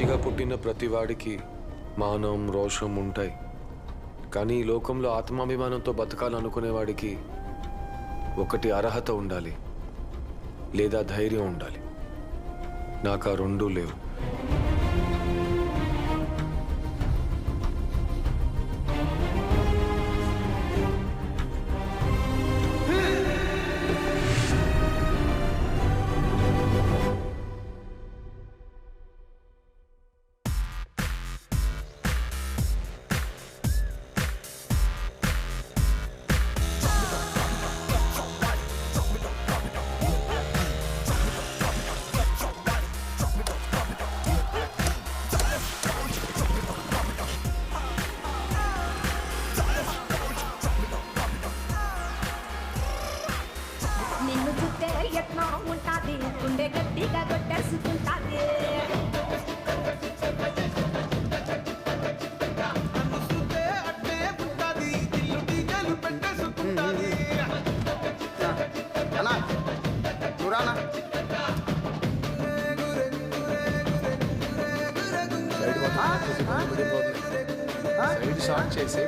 మనిషిగా పుట్టిన ప్రతివాడికి మానం రోషం ఉంటాయి. కానీ ఈ లోకంలో ఆత్మాభిమానంతో బతకాలనుకునేవాడికి ఒకటి అర్హత ఉండాలి, లేదా ధైర్యం ఉండాలి. నాకు ఆ రెండూ లేవు. నిన్ను చూస్తే యత్నం ఉంటాది, గుండె గట్టిగా కొట్టేసుకుంటాది. అన్నా చూరానా సైడ్ షాట్ చేసి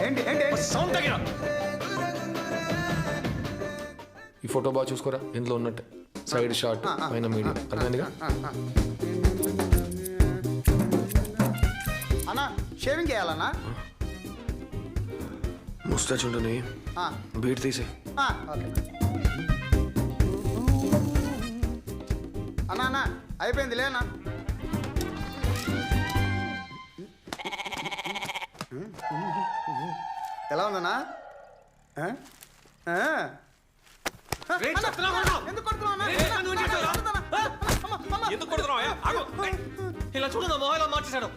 ఏంటి ఏంటి సౌండ్ తగిన ఈ ఫోటో బాగా చూసుకోరా, ఇందులో ఉన్నట్టే. సైడ్ షాట్ పైన మీడియం, అర్థమైందిగా? అన్నా షేవింగ్ చేయాలన్నా ముస్టాచ్ ఉంటుంది, బీట్ తీసే. ఓకే అన్నా అన్నా అయిపోయింది లేనా ఎలా ఉందన్నా ఎందుకు ఇలా చూడు, నా మొహం మార్చేశాడు.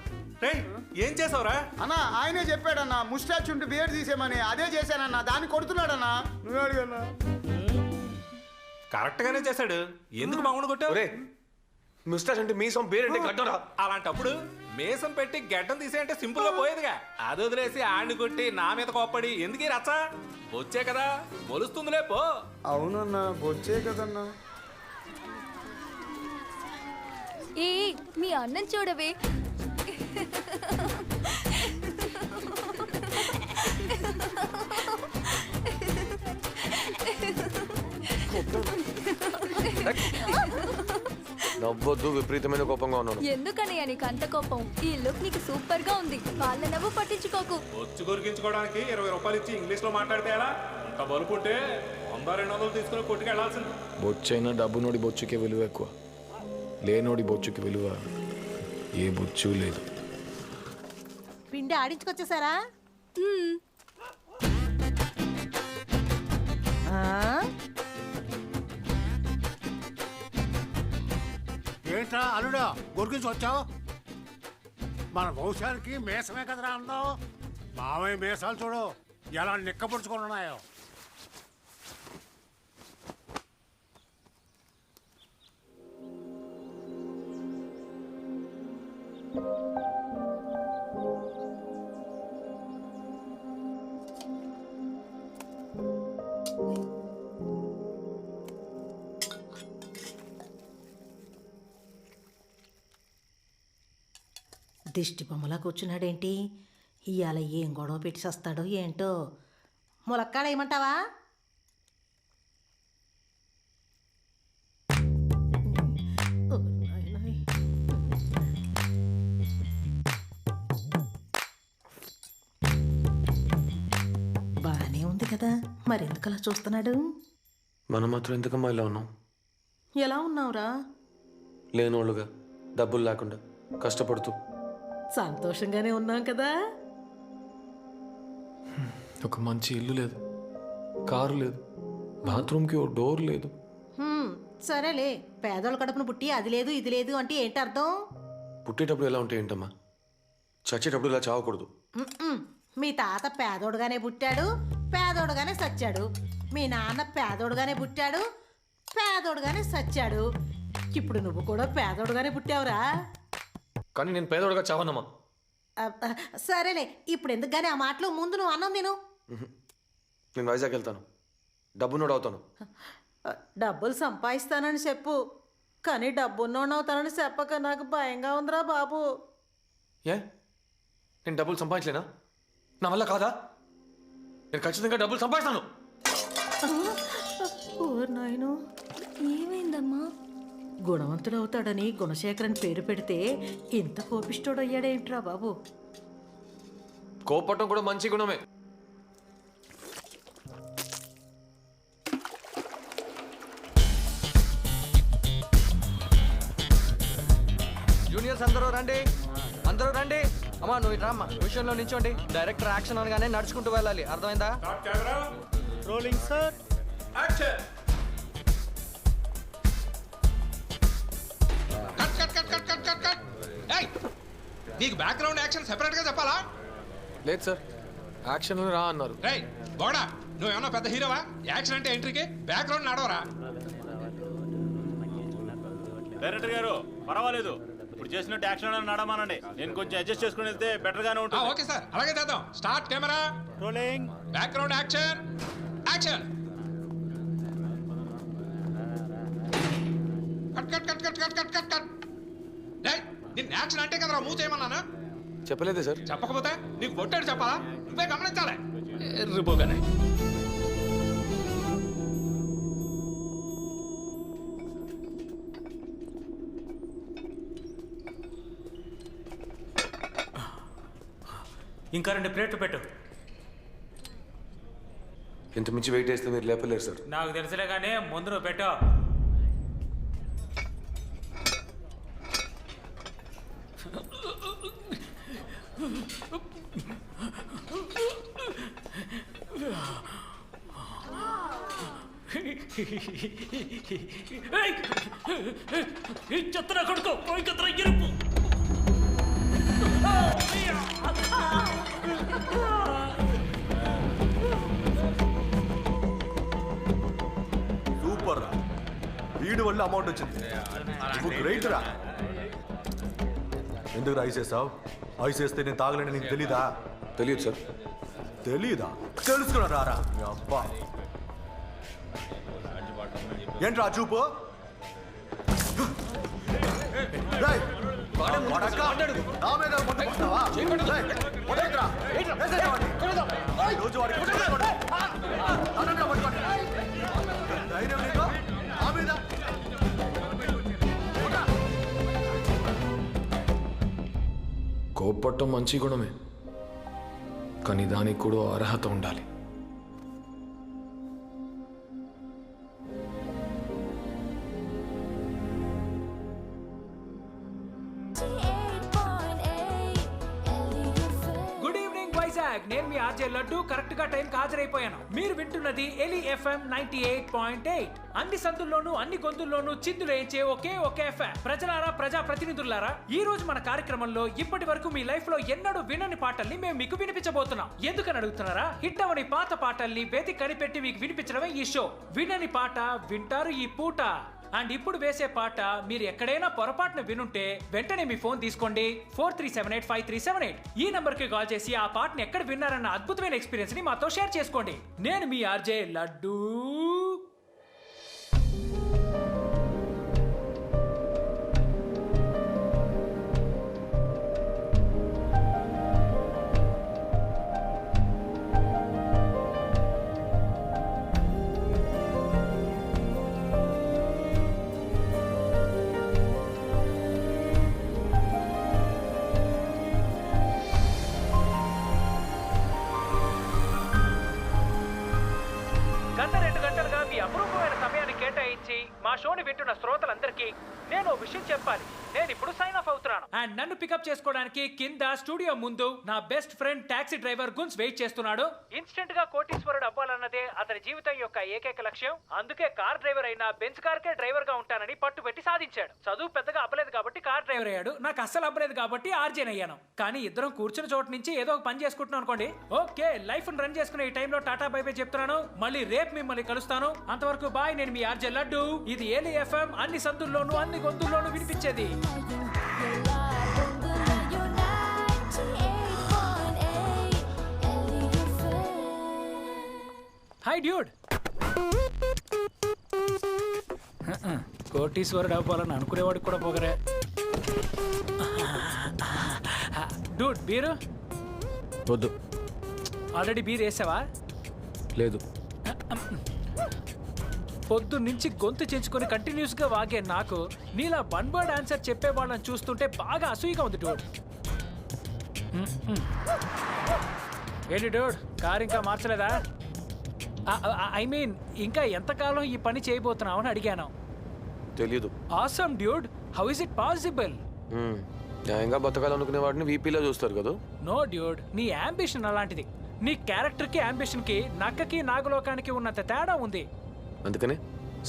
ఏం చేసావురా? అన్నా ఆయనే చెప్పాడన్నా ముస్టాచ్ ఉంటే బియర్ తీసేమని, అదే చేశానన్నా. దాన్ని కొడుతున్నాడన్నా. నువ్వే అడిగన్నా. కరెక్ట్ గానే చేశాడు. ఎందుకు మామూలు కొట్టావు? ముస్టాచ్ అంటే మీసం, పేరంటే గడ్డరా. అలాంటప్పుడు మేసం పెట్టి గడ్డం తీసేయంటే సింపుల్ గా పోయేదిగా. అది వదిలేసి ఆడిని కొట్టి నా మీద కోప్పడి ఎందుకు రచ్చ? వచ్చే కదా మొలుస్తుందిలే పో. అవునన్నా వచ్చే కదన్నా. ఏ మీ అన్నం చూడవే. నవ్వొద్దు, విపరీతమైన కోపంగా ఉన్నాను. ఎందుకనయ్యా నీకు అంత కోపం? ఈ లుక్ నీకు సూపర్ గా ఉంది. వాళ్ళ నవ్వు పట్టించుకోకు. వచ్చి కొరికించుకోవడానికి 20 రూపాయలు ఇచ్చి ఇంగ్లీష్ లో మాట్లాడితే ఎలా? అంత బలుపుంటే 100-200 తీసుకుని కొట్టుకు వెళ్లాల్సింది. బొచ్చైనా డబ్బునోడి బొచ్చుకే విలువ ఎక్కువ, లేనోడి బొచ్చుకి విలువ ఏ బొచ్చు లేదు. పిండి ఆడించుకొచ్చేసారా? ఏంట్రా అల్లుడా గురించి వచ్చావు? మన వంశానికి మేసమే కదరా అందావు. మావయ్య మేసాలు చూడు ఎలా నిక్కపరుచుకొని ఉన్నాయో. దిష్టి బొమ్మలా కూర్చున్నాడేంటి? ఇవాళ ఏం గొడవ పెట్టి వస్తాడో ఏంటో. ములక్కాడ ఏమంటావా? బానే ఉంది కదా, మరెందుకు అలా చూస్తున్నాడు? మనం మాత్రం ఎందుకమ్మా ఇలా ఉన్నాం? ఎలా ఉన్నావురా? లేనోళ్ళుగా, డబ్బులు లేకుండా కష్టపడుతూ. సంతోషంగానే ఉన్నాం కదా. ఒక మంచి ఇల్లు లేదు, కారు లేదు, బాత్రూమ్కి ఓ డోర్ లేదు. సరేలే, పేదోళ్ళ కడుపును పుట్టి అది లేదు ఇది లేదు అంటే ఏంటి అర్థం? పుట్టేటప్పుడు ఎలా ఉంటే ఏంటమ్మా, చచ్చేటప్పుడు ఇలా చావకూడదు. మీ తాత పేదోడుగానే పుట్టాడు, పేదోడుగానే సచ్చాడు. మీ నాన్న పేదోడుగానే పుట్టాడు, పేదోడుగానే సచ్చాడు. ఇప్పుడు నువ్వు కూడా పేదోడుగానే పుట్టావురా. కానీ నేను పేదోడుగా చావనమ్మా. సరేలే, ఇప్పుడు ఎందుకు గానీ ఆ మాటలు? ముందు నువ్వు అన్నం తిను. నేను వైజాగ్ వెళ్తాను, డబ్బునోడు అవుతాను. డబ్బులు సంపాదిస్తానని చెప్పు. కానీ డబ్బున్నోడు అవుతానని చెప్పక నాకు భయంగా ఉందిరా బాబు. ఏ నేను డబ్బులు సంపాదించలేనా? నా వల్ల కాదా? నేను ఖచ్చితంగా డబ్బులు సంపాదిస్తాను. ఓ నాయను, ఏమైందమ్మా? గుణవంతుడు అవుతాడని గుణశేఖరన్ పేరు పెడితే ఇంత కోపిష్టోడు అయ్యాడేంట్రా బాబు? కోపట్టం కూడా మంచి గుణమే. జూనియర్స్ అందరూ రండి, అందరూ రండి. అమ్మా నువ్వు ఇట్రా అమ్మా, విషయంలో నించోండి. డైరెక్టర్ యాక్షన్ అనగానే నడుచుకుంటూ వెళ్ళాలి, అర్థమైందా? Rolling sir. Cut cut cut cut cut cut cut. ఏయ్, నీకు బ్యాక్గ్రౌండ్ యాక్షన్ సెపరేట్ గా చెప్పాలా? లేదు సార్, యాక్షన్ రా అన్నారు. రేయ్ బోడా, నువ్వేమన్నా పెద్ద హీరోవా? యాక్షన్ అంటే ఎంట్రీకి బ్యాక్గ్రౌండ్ నడవరా? డైరెక్టర్ గారు పర్వాలేదు, ఇప్పుడు చేసినట్టు యాక్షన్ నడమానండి. నేను కొంచెం అడ్జస్ట్ చేసుకుని వెళ్తే బెటర్ గానే ఉంటుంది. ఓకే సార్, అలాగే చేద్దాం. Start camera rolling. Background action action. Cut cut cut cut cut cut cut cut. రేయ్, నిన్న యాక్షన్ అంటే కదరా మూవ్ చేయమన్నాను. చెప్పలేదే సార్. చెప్పకపోతే నీకు బొట్టాడు చెప్పాలా? నువ్వే గమనించాలి. ఎర్రిపోగానే ఇంకా 2 ప్లేట్లు పెట్టు. ఇంత మించి వెయిట్ చేస్తే మీరు లేపలేరు సార్. నాకు తెలుసులే కానీ ముందు నువ్వు పెట్టు. చెత్తన కొడుకో పోయి కత్తర ఎరుపు. సూపర్ రా, వీడి వల్ల అమౌంట్ వచ్చింది. నువ్వు గ్రేట్ రా. ఎందుకు ఐస్ వేసావు? ఐస్ వేస్తే నేను తాగలేని నీకు తెలీదా? తెలియదు సార్. తెలీదా? తెలుసుకున్నా రారా మీ అబ్బా. ఏంట్రా చూపు? రేయ్, వాడక్క, నా మీద మందు పుట్టావా? రేయ్, వదలకురా. వేసేయ్ వాడిని. రోజు వాడికి పుట్టాడు. నన్ను పట్టుకోండి. ధైర్యం నీకు? నా మీద కోపట్టం మంచి గుణమే, కానీ దానికి కూడా అర్హత ఉండాలి. గుడ్ ఈవినింగ్ వైజాగ్, నేను మీ ఆర్జే లడ్డు కరెక్ట్ గా టైం హాజరైపోయాను. మీరు వింటున్నది ఎలి FM 98.8. అన్ని సందుల్లోనూ అన్ని గొంతుల్లోనూ చిందులేయించే ఒకే ఎఫ్ఎం. ప్రజలారా, ప్రజా ప్రతినిధులారా, ఈ రోజు మన కార్యక్రమంలో ఇప్పటి వరకు మీ లైఫ్ లో ఎన్నడూ వినని పాటల్ని మేము మీకు వినిపించబోతున్నాం. ఎందుకని అడుగుతున్నారా? హిట్ అవని పాత పాటల్ని వెతికి కనిపెట్టి మీకు వినిపించడమే ఈ షో. వినని పాట వింటారు ఈ పూట. అండ్ ఇప్పుడు వేసే పాట మీరు ఎక్కడైనా పొరపాటున వినుంటే వెంటనే మీ ఫోన్ తీసుకోండి. 43785378 ఈ నంబర్ కి కాల్ చేసి ఆ పాటను ఎక్కడ విన్నారన్న అద్భుతమైన ఎక్స్పీరియన్స్ ని మాతో షేర్ చేసుకోండి. నేను మీ ఆర్జే లడ్డు. గత 2 గంటలుగా మీ అపూర్వమైన సమయాన్ని కేటాయించి మా షోని వింటున్న శ్రోతలందరికీ నేను ఓ విషయం చెప్పాలి. నేను ఇప్పుడు సైన్ ఆఫ్ అవుతున్నాను. అండ్ నన్ను పికప్ చేసుకోవడానికి కింద స్టూడియో ముందు నా బెస్ట్ ఫ్రెండ్ టాక్సీ డ్రైవర్ గున్స్ వెయిట్ చేస్తున్నాడు. ఇన్స్టెంట్ గా కోటీశ్వరుడు అవ్వాలన్నదే అతని జీవితం యొక్క ఏకైక లక్ష్యం. అందుకే కార్ డ్రైవర్ అయినా బెంచ్ కార్ కే డ్రైవర్ గా ఉంటానని పట్టుబెట్టి సాధించాడు. చదువు పెద్దగా అవ్వలేదు కాబట్టి కార్ డ్రైవర్ అయ్యాడు. నాకు అస్సలు అవ్వలేదు కాబట్టి ఆర్జేన్ అయ్యాను. కానీ ఇద్దరం కూర్చున్న చోటు నుంచి ఏదో ఒక పని చేసుకుంటున్నాం అనుకోండి. ఓకే, లైఫ్ రన్ చేసుకునే ఈ టైంలో టాటా బై బై చెప్తున్నాను. మళ్ళీ రేపు మిమ్మల్ని కలుస్తాను. అంతవరకు బాయ్. నేను మీ ఆర్జే లడ్డు. ఇది ఏలి FM, అన్ని సందుల్లోనూ అన్ని గొంతుల్లోనూ వినిపించేది. Hi dude. కోటీశ్వరుడు అవ్వాలని అనుకునేవాడికి కూడా పోగరే. డూడ్ బీరు వద్దు. ఆల్రెడీ బీర్ వేసావా? లేదు. పొద్దు నుంచి గొంతు చెంచుకొని కంటిన్యూస్గా వాగే నాకు నీలా వన్ వర్డ్ ఆన్సర్ చెప్పే వాళ్ళని చూస్తుంటే బాగా అసూయగా ఉంది డూడ్. ఏంటి డూడ్, కారు ఇంకా మార్చలేదా? ఐ మీన్ ఇంకా ఎంతకాలం ఈ పని చేయబోతున్నావు అని అడిగాను. తెలీదు. Awesome dude, how is it possible? న్యాయంగా బతకాలనుకునే వాడిని వీపీలో చూస్తారు కదా. నో డ్యూడ్, నీ యాంబిషన్ అలాంటిది. నీ క్యారెక్టర్కి యాంబిషన్కి నక్కకి నాగలోకానికి ఉన్నంత తేడా ఉంది. అందుకనే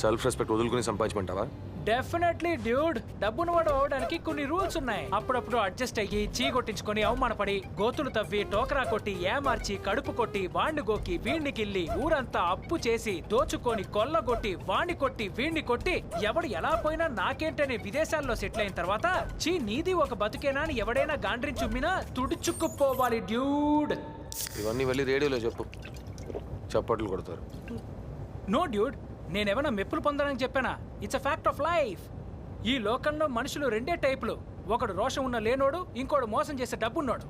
సెల్ఫ్ రెస్పెక్ట్ వదులుకుని సంపాదించమంటావా? డెఫినెట్లీ డ్యూడ్, డబ్బును వాడు అవడానికి కొన్ని రూల్స్ ఉన్నాయి. అప్పుడప్పుడు అడ్జస్ట్ అయ్యి చీ కొట్టించుకొని అవమానపడి గోతులు తవ్వి టోకరా కొట్టి ఏమార్చి కడుపు కొట్టి వాణ్ణి గోకి వీణ్ణి గిల్లి ఊరంతా అప్పు చేసి దోచుకొని కొల్లగొట్టి వాణ్ణి కొట్టి వీణ్ణి కొట్టి ఎవడు ఎలా పోయినా నాకేంటనే విదేశాల్లో సెటిల్ అయిన తర్వాత చీ నీది ఒక బతుకేనా అని ఎవడైనా గాండ్రించుమ్మినా తుడుచుకుపోవాలి డ్యూడ్. ఇవన్నీ వెళ్ళి రేడియోలో చెప్పు, చప్పట్లు కొడతారు. నో డ్యూడ్, నేనేమైనా మెప్పులు పొందడానికి చెప్పానా? It's a fact of life. ఈ లోకంలో మనుషులు రెండే టైపులు, ఒకడు రోషం ఉన్న లేనోడు, ఇంకోడు మోసం చేసే డబ్బున్నోడు.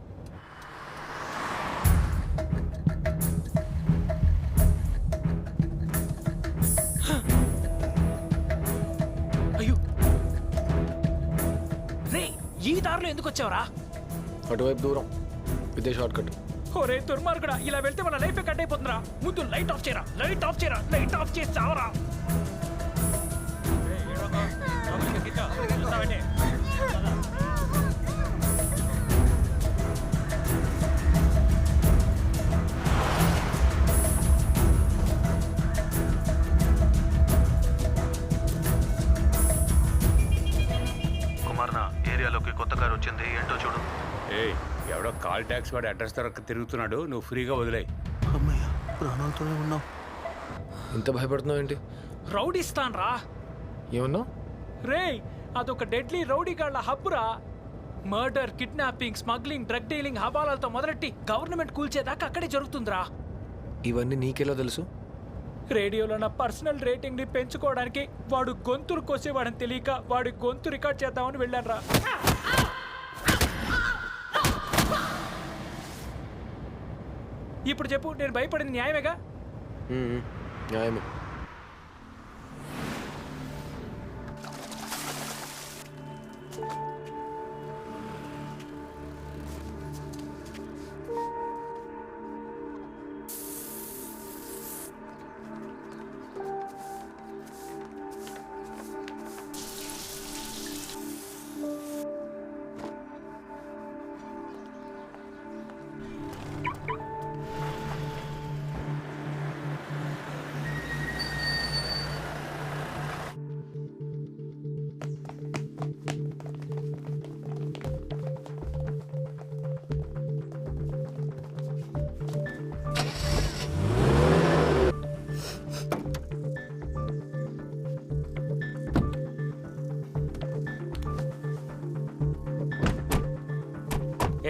అయ్యో రే, ఈ దారిలో ఎందుకు వచ్చావురా? అటువైపు దూరం, ఇదే షార్ట్ కట్. ఓరే దుర్మార్గుడా, ఇలా వెళ్తే మన లైఫ్ కట్ అయిపోతుందిరా. ముందు లైట్ ఆఫ్ చేయరా, లైట్ ఆఫ్ చేయరా, లైట్ ఆఫ్ చేసి చావరా. కుమార్నా, ఏరియాలోకి కొత్త కారు వచ్చింది, ఏంటో చూడు. ఏయ్, ఎవడో కాల్ ట్యాక్స్ వాడు అడ్రస్ దొరక్క తిరుగుతున్నాడు, నువ్వు ఫ్రీగా వదిలేయి. అమ్మయ్య, ప్రాణాలతోనే ఉన్నావు. ఇంత భయపడుతున్నావు ఏంటి? రౌడీస్తాన్ రా. ఏమన్నా? రే, అదొక డెడ్లీ రౌడీగాళ్ల హబ్బురా. Murder, kidnapping, smuggling, drug dealing, హవాలాలతో మొదలెట్టి గవర్నమెంట్ కూల్చేదాకా అక్కడే జరుగుతుందిరా. ఇవన్నీ నీకెలా తెలుసు? రేడియోలో నా పర్సనల్ రేటింగ్ ని పెంచుకోవడానికి వాడు గొంతులు కోసేవాడని తెలియక వాడి గొంతు రికార్డ్ చేద్దామని వెళ్ళానురా. ఇప్పుడు చెప్పు, నేను భయపడింది న్యాయమేగా? న్యాయమే.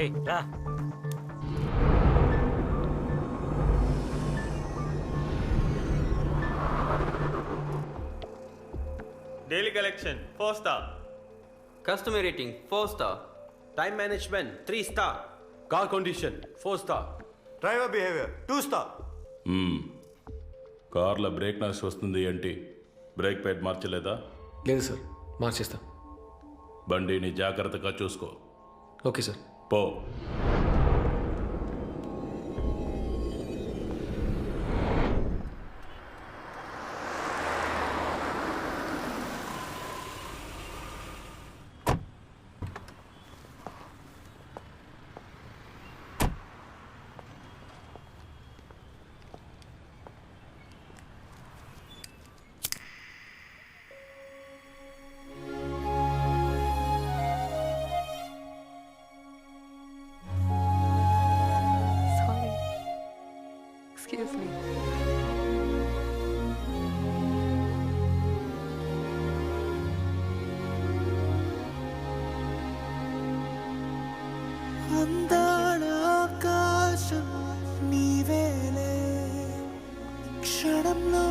ఏయ్ రా. Daily collection 4 star. Customer rating 4 star. Time management 3 star. Car condition 4 star. Driver behaviour 2 star. కార్లో బ్రేక్ నాయిస్ వస్తుంది ఏంటి? బ్రేక్ ప్యాడ్ మార్చలేదా? లేదు సార్, మార్చేస్తా. బండిని జాగ్రత్తగా చూసుకో. Okay sir. పో. Excuse me. అందాల ఆకాశం నీవేలే క్షణంలో